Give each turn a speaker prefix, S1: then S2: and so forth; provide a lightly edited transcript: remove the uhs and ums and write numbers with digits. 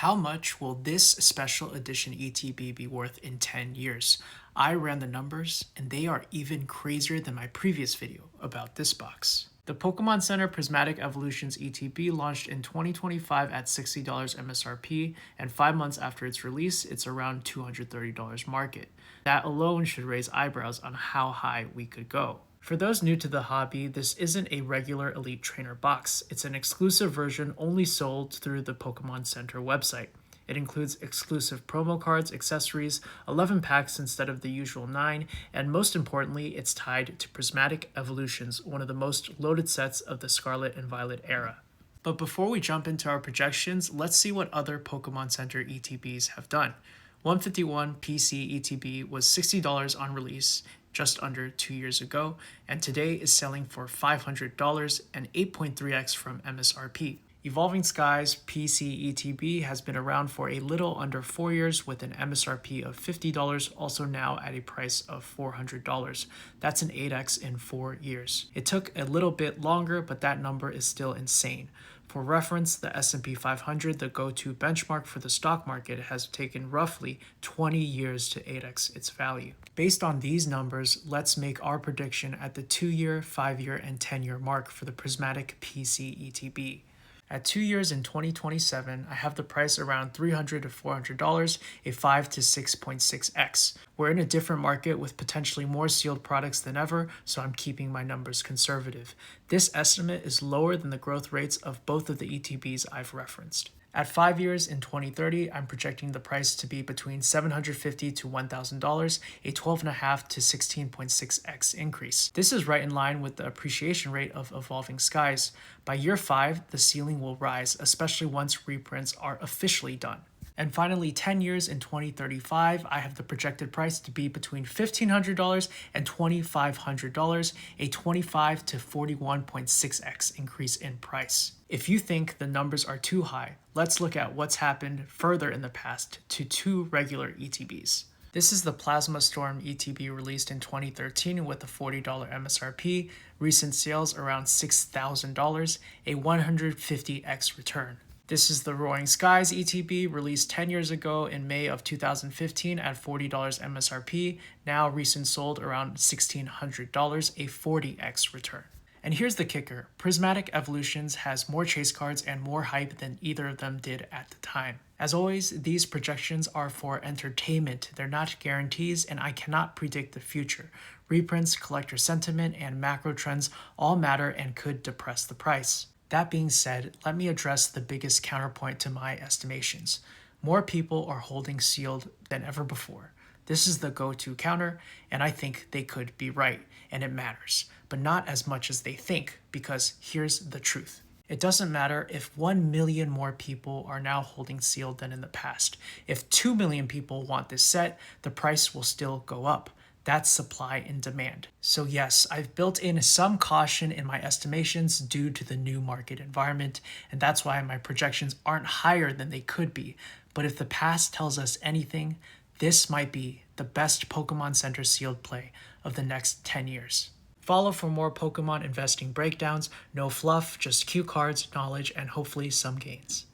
S1: How much will this special edition ETB be worth in 10 years? I ran the numbers, and they are even crazier than my previous video about this box. The Pokemon Center Prismatic Evolutions ETB launched in 2025 at $60 MSRP, and 5 months after its release, it's around $230 market. That alone should raise eyebrows on how high we could go. For those new to the hobby, this isn't a regular Elite Trainer box. It's an exclusive version only sold through the Pokemon Center website. It includes exclusive promo cards, accessories, 11 packs instead of the usual 9, and most importantly, it's tied to Prismatic Evolutions, one of the most loaded sets of the Scarlet and Violet era. But before we jump into our projections, let's see what other Pokemon Center ETBs have done. 151 PC ETB was $60 on release just under 2 years ago, and today is selling for $500 and 8.3x from MSRP. Evolving Skies PC ETB has been around for a little under 4 years with an MSRP of $50, also now at a price of $400. That's an 8x in 4 years. It took a little bit longer, but that number is still insane. For reference, the S&P 500, the go-to benchmark for the stock market, has taken roughly 20 years to 8x its value. Based on these numbers, let's make our prediction at the 2-year, 5-year, and 10-year mark for the Prismatic PC ETB. At 2 years in 2027, I have the price around $300 to $400, a 5 to 6.6x. We're in a different market with potentially more sealed products than ever, so I'm keeping my numbers conservative. This estimate is lower than the growth rates of both of the ETBs I've referenced. At 5 years in 2030, I'm projecting the price to be between $750 to $1,000, a 12.5 to 16.6x increase. This is right in line with the appreciation rate of Evolving Skies. By year 5, the ceiling will rise, especially once reprints are officially done. And finally, 10 years in 2035, I have the projected price to be between $1,500 and $2,500, a 25 to 41.6x increase in price. If you think the numbers are too high, let's look at what's happened further in the past to 2 regular ETBs. This is the Plasma Storm ETB released in 2013 with a $40 MSRP, recent sales around $6,000, a 150x return. This is the Roaring Skies ETB, released 10 years ago in May of 2015 at $40 MSRP, now recent sold around $1,600, a 40x return. And here's the kicker, Prismatic Evolutions has more chase cards and more hype than either of them did at the time. As always, these projections are for entertainment, they're not guarantees, and I cannot predict the future. Reprints, collector sentiment, and macro trends all matter and could depress the price. That being said, let me address the biggest counterpoint to my estimations. More people are holding sealed than ever before. This is the go-to counter, and I think they could be right, and it matters, but not as much as they think, because here's the truth. It doesn't matter if 1 million more people are now holding sealed than in the past. If 2 million people want this set, the price will still go up. That's supply and demand. So yes, I've built in some caution in my estimations due to the new market environment, and that's why my projections aren't higher than they could be. But if the past tells us anything, this might be the best Pokemon Center sealed play of the next 10 years. Follow for more Pokemon investing breakdowns, no fluff, just cue cards, knowledge, and hopefully some gains.